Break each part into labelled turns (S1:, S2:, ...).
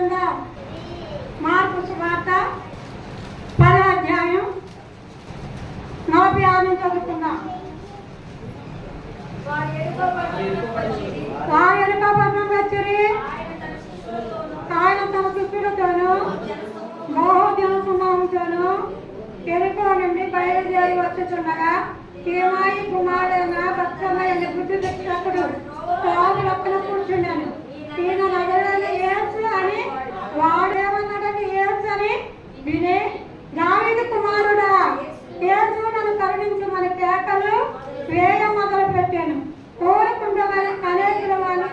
S1: చదువుకుందాం. మార్కు సువార్త 10వ అధ్యాయం 46 నుంచి చదువుకుందాం. ఆయన తన శిష్యులతోనూ బహుజన సమూహంతోనూ ఎరుకో నుండి బయలుదేరి వచ్చుచుండగా ఏమాయి కుమారుడైన భక్తమైన బుద్ధి శిక్షకుడు త్రాగులక్కన కూర్చున్నాను. ఈయన నగరాన్ని ఏడ్చు అని వాడేమన్నాడని ఏడ్చు అని విని దావీదు కుమారుడా ఏడ్చు నన్ను కరుణించమని కేకలు వేయ మొదలు పెట్టాను. కోరుకుంటామని అనేకుల వాళ్ళు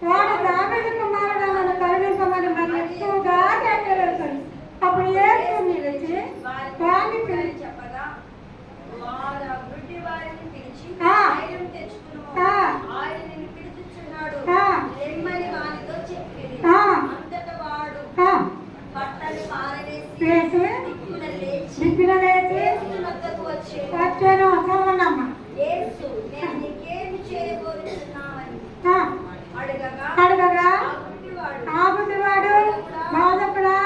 S1: వాడు దావీదు కుమారుడు నన్ను కరుణించమని మరి ఎక్కువగా కేకలేశాడు. అప్పుడు ఏడ్చు నిలిచి వాడిని పిలిచి వచ్చాను. చదవండమ్మ. అడగగా ఆ గుడ్డివాడు బాధకుడా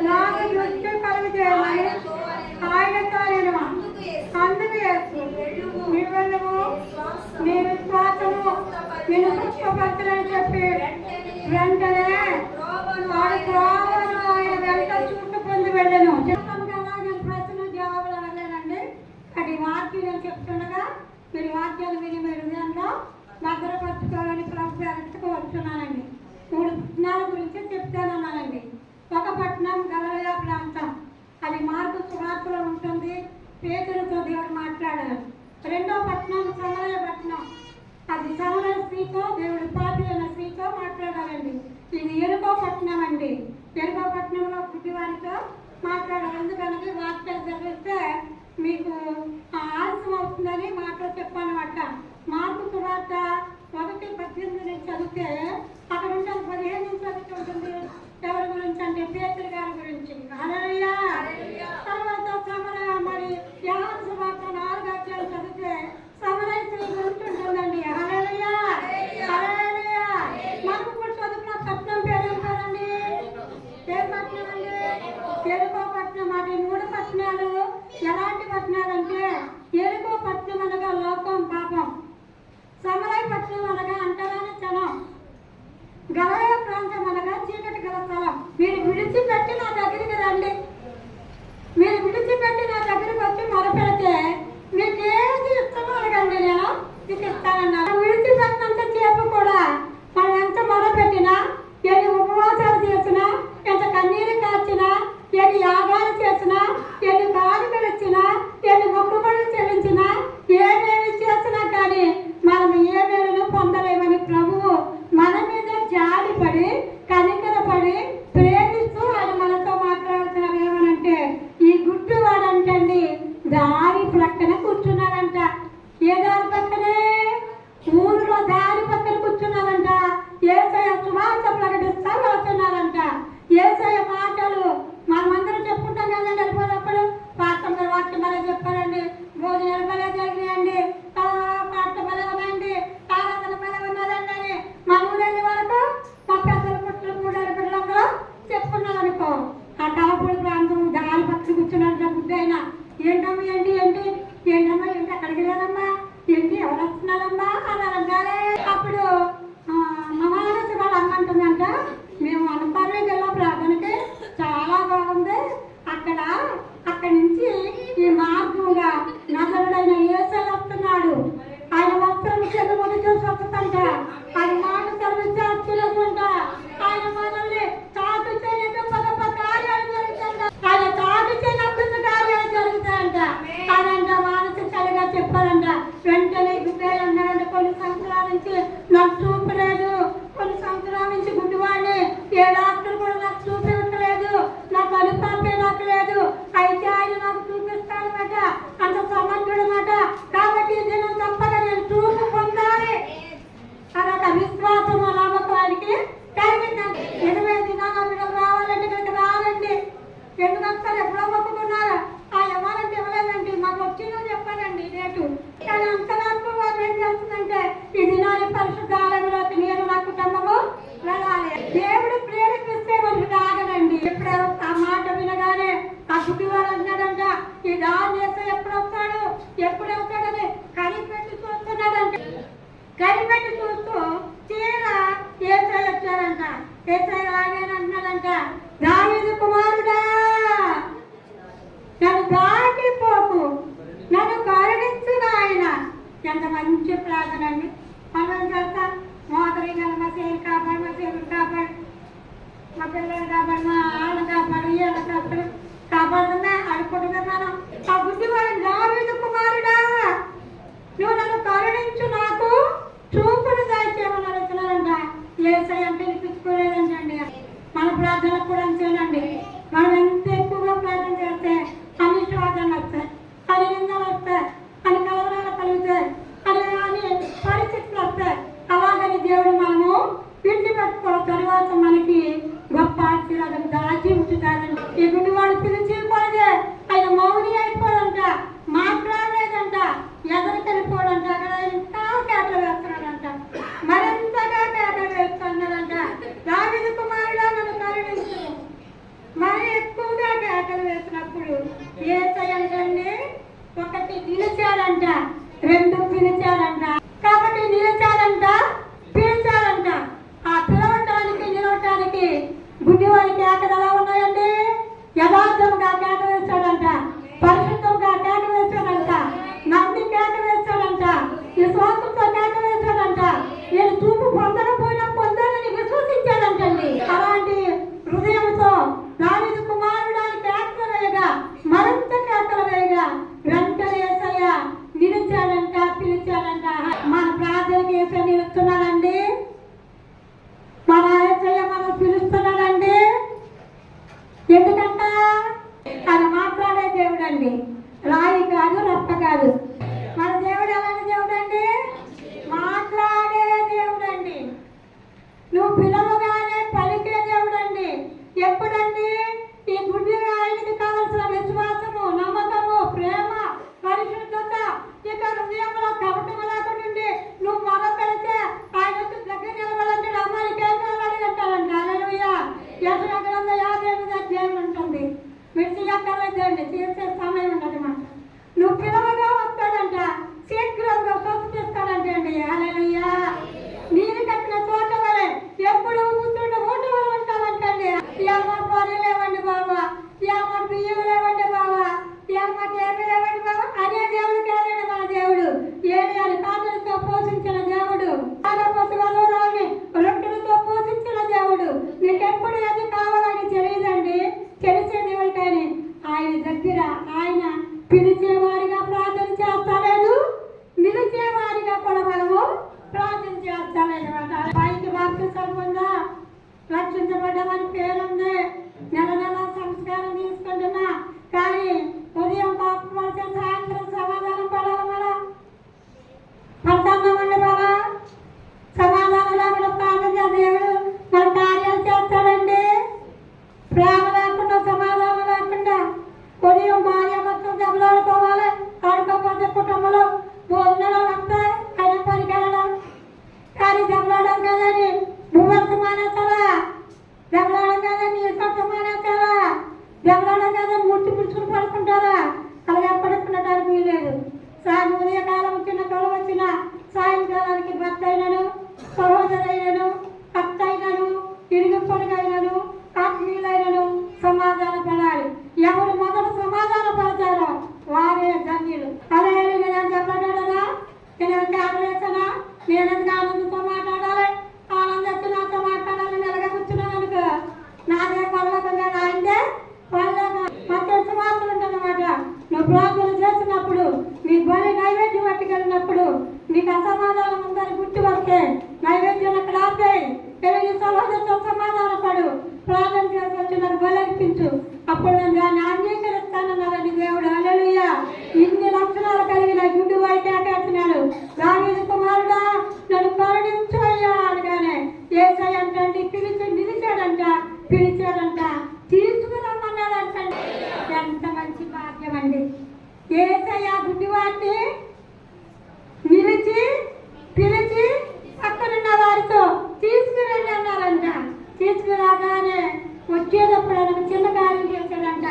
S1: నాకు దృష్టి కలుగు చేయమని ఆయనతో నేను అందుకు నువ్వు నీ విశ్వాసము నేను పుష్పపత్రులని చెప్పి వెంటనే వాడి ఆయన వెంట చూపు పొంది వెళ్ళను. నేను ప్రశ్న జవాబులు అడగలేనండి. అది వాక్యం నేను చెప్తుండగా మీరు వాక్యాలు విని మీరు హృదయంలో భద్రపరచుకోవాలని ప్రభుత్వానికి వస్తున్నానండి. 3 పట్టణాల గురించి చెప్తానన్నానండి. ఒక పట్టణం గలిలయ ప్రాంతం, అది మార్కు సువార్తలో ఉంటుంది. పేతురుతో దేవుడు మాట్లాడారు. రెండో పట్టణం సమరయ పట్టణం, అది సమరయ స్త్రీతో దేవుడు పాపి అయిన స్త్రీతో మాట్లాడాలండి. ఇది ఎరుకో పట్టణం అండి. ఎరుకో పట్టణంలో గుడ్డివారితో మాట్లాడాలి. ఎందుకనగా వాక్యాలు చదివిస్తే మీకు ఆలస్యం అవుతుందని మాటలో చెప్పానమాట. మార్కు సువార్త 1:18 చదివితే అక్కడ ఉంటే 15 నుంచి చదువుతుంటుంది. ఎవరి గురించి అంటే పేతురు గారి గురించి. హల్లెలూయా. తర్వాత సమరయ మరి యోహాను సువార్త 4 అధ్యాయాలు చదివితే సమరయ స్త్రీ గురించి ఉంటుందండి. హల్లెలూయా. హల్లెలూయా. మనకు కూడా చదువుకున్న పట్టణం పేరు ఏం పేరండి? పేరు పట్టణం అండి. ఎరుకో పట్టణం. అది 3 పట్టణాలు ఎలాంటి పట్టణాలు అంటే ఎరుకో పట్టణం అనగా లోకం పాపం, సమరయ పట్టణం అనగా అంటరాని జనం, గలిలయ ప్రాంతం అనగా చీకటి గల స్థలం. మీరు విడిచిపెట్టి నా దగ్గరికి రండి. మీరు విడిచిపెట్టి నా దగ్గరికి వచ్చి మొరపెడితే మీకు ఏది ఇష్టమో అడగండి, నేను మీకు ఇస్తానన్నారు. విడిచిపెట్టినంత సేపు కూడా మనం ఎంత మొరపెట్టినా, ఎన్ని ఉపవాసాలు చేసినా, ఎంత కన్నీరు కార్చినా, ఎన్ని యాగాలు చేసినా, ఎన్ని కానుకలు ఇచ్చినా, ఎన్ని మొక్కుబడులు చెల్లించినా, ఏమేమి చేసినా కానీ మనం ఏ మేలును పొందలేమని ప్రభువు మన మీద జాలిపడి కనికరపడి ప్రేమిస్తూ ఆయన మనతో మాట్లాడుతున్నారు. ఏమనంటే ఈ గుడ్డివాడంటండి దారి ప్రక్కన కూర్చున్నాడంట. ఏ దారి పక్కనే? ఊరిలో దారి పక్కన కూర్చున్నాడంట. యేసయ్య సువార్త ప్రకటిస్తా వెళ్తున్నారంట. యేసయ్య మాటలు మనమందరం చెప్పుకుంటాం కదండి. వెళ్ళిపోయినప్పుడు పాఠం వాక్యం బలే చెప్పారండి, భోజనాలు బలే జరిగినాయండి, పాట బలే ఉన్నాయండి, ఆరాధన బలే ఉన్నదండి అని మన ఊరెళ్ళే వరకు మా పెద్దల పుట్టిన 3 పిల్లలందరూ చెప్పుకున్నాం అనుకో. ఆ కలపూడి ప్రాంతం దారి పక్కన కూర్చున్నారంట. బుద్ధి అయినా ఏంటమ్మా ఏంటి ఏంటి ఏంటమ్మా ఏంటి అక్కడికి వెళ్ళారమ్మా ఏంటి ఎవరు వస్తున్నారమ్మా అని అనగానే అప్పుడు మహారాజు వాళ్ళు అమ్మంటుందంట, మేము అనపర్లోకి వెళ్ళాం ప్రార్థనకి, చాలా బాగుంది అక్కడి నుంచి ఈ మార్గంగా నజరుడైన యేసయ్య వస్తున్నాడు. ఆయన వస్త్రం చెరువుని చూసి వస్తుందంట. ఆయన మాట చదివిస్తే ఆశ్చర్యకుంట. ఆయన మనల్ని చాటు చేయని గొప్ప కార్యాలు జరుగుతాయంట. ఆయన చాటు చేయని అద్భుత కార్యాలు జరుగుతాయంట. ఆయనంట మానసికంగా చెప్పారంట. వెంటనే గుడ్డలు అన్నాడంట, కొన్ని సంవత్సరాల నుంచి నాకు చూపు లేదు, కొన్ని సంవత్సరాల నుంచి గుడ్డివాడిని, ఏ డాక్టర్ కూడా నాకు చూపి ఉండలేదు, నా పనిపాపే నాకు లేదు, అయితే ఆయన నాకు చూపిస్తానమాట, అంత సమర్థుడమాట. కాబట్టి నేను తప్పగా నేను చూపు పొందాలి అదొక విశ్వాసం నమ్మకానికి కలిగిందండి. 20 దినాల బిడ్డలు రావాలంటే ఇక్కడికి రావాలండి. ఎందుకు వస్తారు? ఎప్పుడో మొక్కుకున్నారు. ఆ ఇవ్వాలంటే ఇవ్వలేదండి. మాకు వచ్చిందని చెప్పానండి డేటు. కానీ అంతవరకు వారు ఏం చేస్తుందంటే ఈ దినాన్ని పరిశుద్ధ ఆలయంలోకి నేను నా కుటుంబము వెళ్ళాలి. దేవుడు గుడ్డివాడు అన్నాడంట, ఈ దాని చేస్తే ఎప్పుడు వస్తాడు ఎప్పుడు వస్తాడని కనిపెట్టి చూస్తున్నాడంట. కనిపెట్టి చూస్తూ తీరా ఏసై వచ్చాడంట. ఏసై రాగానే అన్నాడంట, దావీదు కుమారుడా నన్ను దాటిపోకు, నన్ను కరుణించు నాయన. ఎంత మంచి ప్రార్థన అండి. మనం చేస్తా మోదరి గారు మా సేరు కాపాడు, మా సేరు కాపాడు, మా పిల్లలు కాపాడు, మా ఆళ్ళ కాపాడు, ఈళ్ళ కాపాడు, కాపాడుతున్నా అనుకుంటున్నా మనం. ఆ బుద్ధివాడు దావీదు కుమారుడా నువ్వు నన్ను కరుణించు, నాకు చూపుడు దాచేమని అడుగుతున్నారంట. ఏసై అంటే వినిపించుకోలేదండి. మన ప్రార్థనకు కూడా అంతేనండి. మనం ఎంత ఎక్కువగా ప్రార్థన చేస్తే అన్ని శోధనలు వస్తాయి, అని నిందలు వస్తాయి, అని కలవరాలు కలుగుతాయి, అని పరిస్థితులు వస్తాయి. అలాగని దేవుడు మనము విడిచి పెట్టుకో తర్వాత మనకి గొప్ప ఆశీర్వాదం దాచి ఉంచుతారండి. ఈ గుడివాడు పిలిచిపోతే ఆయన మౌని అయిపోడంట, మాట్లాడలేదంట, ఎదరికెళ్ళిపోడంట. అక్కడ ఇంకా కేకలు వేస్తున్నాడంట, మరింతగా కేకలు వేస్తున్నాడంట. దావీదు కుమారుడా నన్ను కరుణించు. మరి ఎక్కువగా కేకలు వేసినప్పుడు ఏసై అంటండి ఒకటి నిలిచాడంట, రెండు పిలిచాడంట. కాబట్టి నిలిచాడంట, పిలిచాడంట. ఆ పిలవటానికి నిలవటానికి గుడ్డివాడి కేకలు ఎలా ఉన్నాయండి? యథార్థంగా కేక వేస్తాడంట, పరిశుద్ధంగా కేక వేస్తాడంట, నమ్మి కేక వేస్తాడంట, విశ్వాసంతో కేక వేస్తాడంట, నేను చూపు పొందకపోయినా పొందాలని విశ్వసించాడంటండి. అలాంటి హృదయంతో దావీదు కుమారుడాన్ని కేకలు వేయగా, మరింత కేకలు వేయగా వెంటనే యేసయ్య నిలిచాడంట, పిలిచాడంట. మన ప్రార్థనకి యేసయ్య నిలుస్తున్నాడండి, మన యేసయ్య మనం పిలుస్తున్నాడండి. ఎందుకంట అది మాట్లాడే దేవుడు అండి, రాయి కాదు, రప్ప కాదు. మన దేవుడు ఎలాంటి దేవుడు అండి? మాట్లాడే దేవుడు అండి. నువ్వు పిలవగానే పలికే దేవుడు అండి. ఎప్పుడండి? ఈ గుడ్డి ఆయనకి కావలసిన విశ్వాసము, నమ్మకము, ప్రేమ, పరిశుద్ధత, ఇక హృదయంలో కపటము లేకుండా నువ్వు మొద పెడితే ఆయన దగ్గర నిలబడాలంటే నమ్మానికి ఏం కావాలి అంటారంట. హల్లెలూయా. యెషయా గ్రంథం 58వ అధ్యాయం ఉంటుంది. విడిచిపెట్టలేదండి, తీర్చే సమయం ఉండదన్నమాట. నువ్వు పిలవగా వస్తాడంట, శీఘ్రంగా స్వస్థిస్తాడంటే అండి. హల్లెలూయా. నీరు కట్టిన చోట వలె ఎప్పుడు కూర్చుంటే ఓటు వల్ల ఉంటామంటండి. ఇవాళ మాకు పొరి లేవండి బాబా, ఇవాళ మాకు బియ్యం లేవండి బాబా, ఇవాళ మాకు ఏమి లేవండి బాబా అనే దేవుడు కాదండి మన దేవుడు. ఏలియాని కాటలతో పోషించిన దేవుడు, పశువులు రాని రొట్టెలతో పోషించిన దేవుడు. నీకెప్పుడు ఏది కావాలని తెలియదండి, తెలిసేది ఎవరికైనా ఆయన దగ్గర. ఆయన పిలిచేవారిగా ప్రార్థన చేస్తలేదు, నిలిచేవారిగా కూడా మనము ప్రార్థన చేస్తలేదు. పైకి బాప్తిసం పొందా, రక్షించబడ్డామని పేరుంది, నెల నెల సంస్కారం తీసుకుంటున్నా, కానీ ఉదయం పాపం పడితే సాయంత్రం సమాధానం పడాలి. మనం పడుతున్నామండి, మన సమాధానం లేకుండా ప్రార్థన దేవుడు మన కార్యాలు చేస్తాడండి. ప్రేమ లేకుండా, సమాధానం లేకుండా ఉదయం భార్య మొత్తం దెబ్బలాడుకోవాలి, ఆడుకోకపోతే కుటుంబంలో భోజనాలు వస్తాయి, అయినా పనికి వెళ్ళడం. కానీ దెబ్బలాడడం కదని భూవర్త మానేస్తారా, దెబ్బలాడడం కదని ఇష్టం మానేస్తారా, దెబ్బలాడడం కదని ముట్టి పుచ్చుకుని పడుకుంటారా? అలాగే పడుకున్నటానికి వీలేదు. ఉదయకాలం చిన్న గొడవ వచ్చిన సాయంకాలానికి భర్త అయినను, సహోదరైనను, అత్త అయినను, ఇరుగు పొరుగైనను, ఆత్మీయులైనను సమాధాన పడాలి. ఎవరు మొదట సమాధాన పడతారో వారే ధన్యులు. అదే నేను చెప్పడానా, నేను ఆడలేసానా, నేనెందుకు ఆనందంతో మాట్లాడాలి, ఆనందంతో నాతో మాట్లాడాలి, నెలగా కూర్చున్నాను అనుకో నాదే పర్వతంగా నాయందే మధ్య మాత్రం ఉంటుందన్నమాట. నువ్వు ప్రార్థన చేసినప్పుడు, నీ బలి నైవేద్యం పట్టుకెళ్ళినప్పుడు నీకు అసమాధానం ఉందని గుర్తు వస్తే నైవేద్యం అక్కడ ఆపేయి, తెలియని సహోదరుతో సమాధాన పడు, ప్రార్థన చేసి వచ్చి నాకు బలి అర్పించు, అప్పుడు నేను దాన్ని అంగీకరిస్తానన్నారని దేవుడు. హల్లెలూయా. ఇన్ని లక్షణాలు కలిగిన గుడ్డివాడు కేకేస్తున్నాడు, దావీదు కుమారుడా నన్ను కరుణించు అయ్యా అనగానే యేసయ్య అంటండి పిలిచి నిలిచాడంట, పిలిచాడంట, తీసుకురమ్మన్నాడంటండి. ఎంత మంచి భాగ్యం అండి. యేసయ్య గుడ్డివాడిని నిలిచి పిలిచి అక్కడున్న వారితో తీసుకురండి అన్నారంట. తీసుకురాగానే వచ్చేటప్పుడు ఎప్పుడైనా ఒక చిన్న కార్యం చేశాడంట.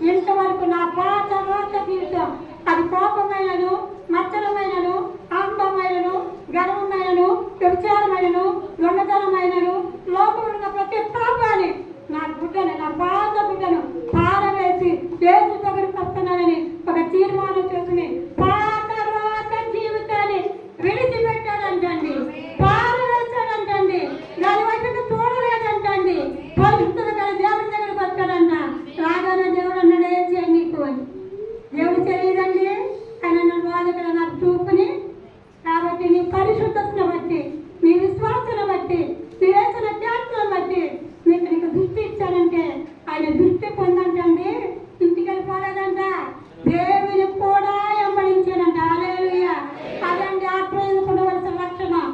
S1: ఇంతవరకు నా పాత రోత జీవితం అది కోపమైనను, మచ్చరమైనను, ఆంబమైనను, గర్వమైనను, వ్యభిచారమైనను, దొంగతనమైనను, లోపమున్న ప్రతి పాపాన్ని నా బిడ్డను, నా పాత బిడ్డను పారవేసి దేశ దగ్గరికి వస్తున్నానని ఒక తీర్మానం చేసుకుని పాత రోత జీవితాన్ని విడిచిపెట్టాడంటండి, పారవేశాడంటండి, దాని వైపు చూడలేదంటండి. పరిస్థితులు కానీ దేవుడి దగ్గరికి వచ్చాడంట. రాగానే దేవుడు అన్నాడు, ఏం చేయి నీకు అని. దేవుడు తెలియదండి, ఆయన నన్ను బాధకడ నాకు చూపుని. కాబట్టి నీ పరిశుద్ధతను బట్టి, నీ విశ్వాసాన్ని బట్టి, నీ వేసిన త్యాగం బట్టి నీకు దృష్టి ఇచ్చాడంటే ఆయన దృష్టి పొందంటండి. ఇంటికి వెళ్ళిపోలేదంట, దేవుని కూడా వెంబడించాడంట. హల్లెలూయా. అదండి ఆశ్రయించుకోవలసిన లక్షణం.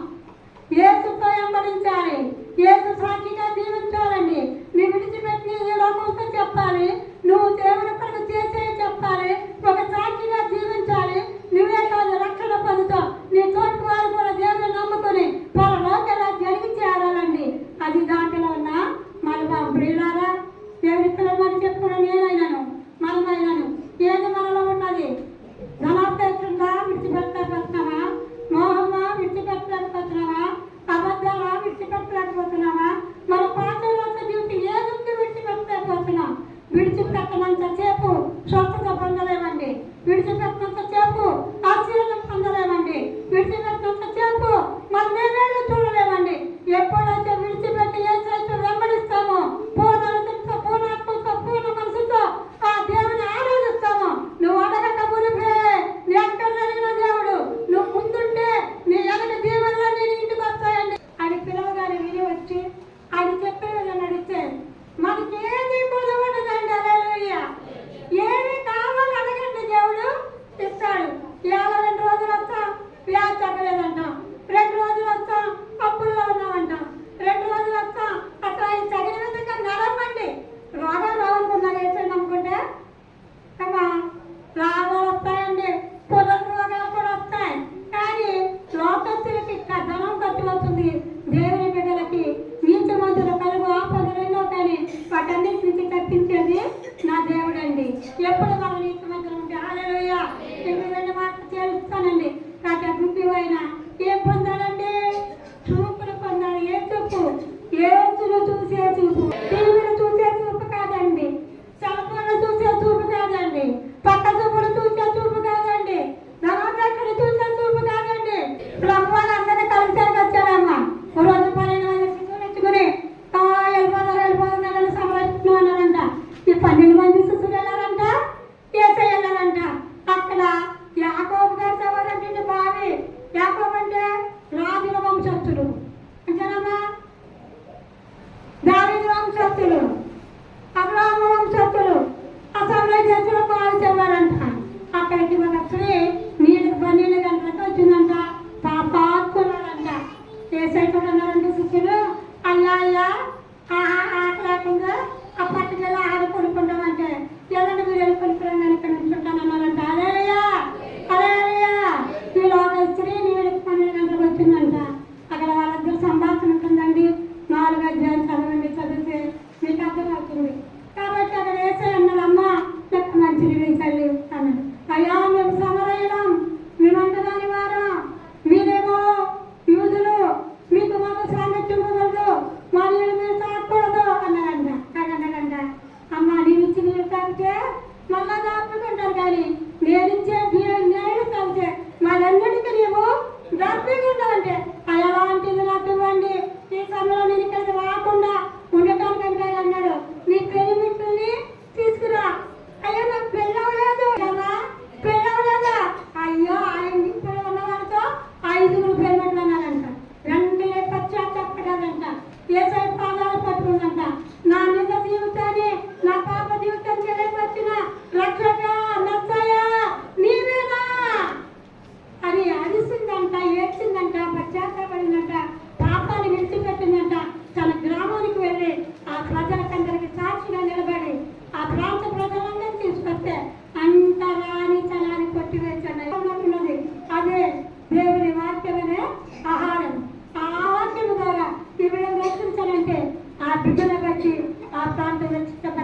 S1: యేసుతో వెంబడించాలి, యేసు సాక్షిగా జీవించాలండి. నీ విడిచిపెట్టి ఈ లోకంతో చెప్పాలి, నువ్వు దేవుని కొరకు చేసే చెప్పాలి, ఒక సాక్షిగా జీవించాలి. నువ్వే కాదు రక్షణ పొందుతావు, నీ తోటి వారు కూడా దేవుని నమ్ముకుని వాళ్ళ లోకలా జరిగి చేరాలండి. అది దాంట్లో ఉన్న మన ప్రియులారా, దేవుని పిల్లలని చెప్పుకున్న నేనైనాను, మనమైనాను. ఏది మనలో ఉన్నది? ధనాపేక్షంగా విడిచిపెట్టలేకపోతున్నావా? మోహమా విడిచిపెట్టలేకపోతున్నావా? అబద్ధాలా విడిచిపెట్టలేకపోతున్నావా? మన పాత్రలంత జీవితం ఏది విడిచిపెట్టలేకపోతున్నాం. విడిచిపెట్టనంత సేపు స్వస్థత పొందలేమండి, విడిచిపెట్టినంత సేపు ఆశీర్వాదం పొందలేమండి, విడిచిపెట్టినంత సేపు మన మేలు చూడలేమండి. ఎప్పుడైతే విడిచిపెట్టి ఏ సైతం వెంబడిస్తామో, పూర్ణతో, పూర్ణాత్మతో, పూర్ణ మనసుతో ఆ దేవుని ఆరాధిస్తామో, నువ్వు అడగక మునిపే నీ ఎక్కడ అడిగిన దేవుడు నువ్వు ముందుంటే నీ ఎదటి దీవెనలో నేను ఇంటికి వస్తాయండి. ఆయన పిల్లగాని విని వచ్చి ఆయన చెప్పే నడిస్తే మనకి ఏది పొందబడదండి. హల్లెలూయా. ఏమి కావాలి అడగండి, దేవుడు ఇస్తాడు. 52 రోజులు వస్తాం, వ్యాధి తగ్గలేదంటాం. 2 రోజులు వస్తాం, అప్పుల్లో ఉన్నామంటాం. 2 రోజులు వస్తాం, అసలు ఆయన తగిన విధంగా నడవండి. రోగాలు రావాలనుకున్నారు వేసండి అనుకుంటే కదా, లాభాలు వస్తాయండి, పునర్రోగాలు కూడా వస్తాయి. కానీ లోకస్తులకి ధనం ఖర్చు అవుతుంది, దేవుని బిడ్డలకి నీచ మందుల కలుగు ఆపదలు ఎన్నో, కానీ వాటన్నిటి నుంచి తప్పించేది నా దేవుడండి. ఎప్పుడు మనం నీచ మందులు ఉంటే హల్లెలూయా. ఇప్పుడు 2 మాటలు చేస్తానండి. కాక గుడ్డి అయినా ఏం పొందాలండి? చూపులు పొందాలి. ఏ చూపు? ఏసును చూసే చూపు, టీవీలు చూసే చూపు కాదండి, సెల్ ఫోన్లు చూసే చూపు కాదండి, పక్క చూపులు చూసే చూపు కాదండి, ధనోదక్కలు చూసే చూపు కాదండి. ఇప్పుడు అమ్మవాళ్ళు అందరినీ కలిసే వచ్చారమ్మా. రోజు 12 మంది శిశువులు ఎత్తుకుని వెళ్ళిపోతారు సంరక్షణ అన్నారంట. ఈ 12 మంది శిశువులు వెళ్ళారంట, ఏసై వెళ్ళారంట. అక్కడ యాకోబు గారు ఎవరంటే బావి. యాకోబు అంటే రాజుల వంశస్థులు అంతేనమ్మా, దావీదు వంశస్థులు, అబ్రాహాము వంశస్థులు. అసలు చేతులు పాలు చెల్లారంట. అక్కడికి ఒక స్త్రీ నీళ్ళు 12 గంటలకు వచ్చిందంట. పాపాత్కున్నారంట. ఏసై కూడా ఉన్నారంటే శిష్యులు, అయ్యా అయ్యా ఆకలేకుండా ఆ పట్టుకెళ్ళి ఆహారం కొనుక్కుంటామంటే ఎలాంటి మీరు వెళ్ళి కొనుక్కున్నాను ఇక్కడ నుంచుంటానన్నారంట. హల్లెలూయా, హల్లెలూయా. వీళ్ళు ఒక స్త్రీ నీళ్ళు 12 గంటలకు వచ్చిందంట. అక్కడ వాళ్ళిద్దరు సంభాషణ ఉంటుందండి. 4 అధ్యాయాలు చదవండి, చదివితే మీకు అర్థమవుతుంది. కాబట్టి అక్కడ ఏసై అన్నాడు, అమ్మ నాకు మంచి నీళ్ళు తల్లి అన్నాడు. అయ్యా మేము సమరయ్యడం, మేమంటదాని వారా, మీరేమో యూదులు, మీకు మాకు సామర్థ్యం ఉండదు, మా నీళ్ళు మీరు తాగకూడదు అన్నారంట. అన్నాడంట, అమ్మ నేను ఇచ్చి నీళ్ళు తాగితే మళ్ళా దాపుకుంటారు, కానీ నేనిచ్చే నీళ్ళు తాగితే మళ్ళన్నిటికీ నీవు దాపుగా ఉంటావంటే అలాంటిది నాకు ఇవ్వండి. ఈ సమయంలో నేను ఇక్కడికి రాకుండా ఉండటానికంటే అన్నాడు, నీ పెళ్లి మిట్టుల్ని తీసుకురా. అయ్యో నాకు పెళ్ళవలేదు కదా, పెళ్ళవలేదా? అయ్యో ఆయన ఇప్పుడు ఉన్నవాడితో 5 పెళ్ళట్లు అన్నారంట. వెంటనే పశ్చాత్తాపడ్డారంట. ఏసై పాదాలు పట్టుకుందంట. నా నిజ జీవితాన్ని, నా పాప జీవితాన్ని తెలియవచ్చిన రక్షక నచ్చయ్యా నీవేనా అని అరిసిందంట, ఏడ్చిందంట, పశ్చాత్తాపడిందంట, పాపాన్ని విడిచిపెట్టిందంట. తన గ్రామానికి వెళ్ళి ఆ ప్రజలకందరికి సాక్షిగా నిలబడి ఆ ప్రాంత ప్రజలందరూ తీసుకొస్తే అంతరాని చలాన్ని కొట్టివేస్తున్నది. అదే దేవుని వాక్యమనే ఆహారం. ఆ వాక్యం ద్వారా ఈ బిడ్డను రక్షించాలంటే ఆ బిడ్డను బట్టి ఆ ప్రాంతం రక్షించబడి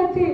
S1: వచ్చి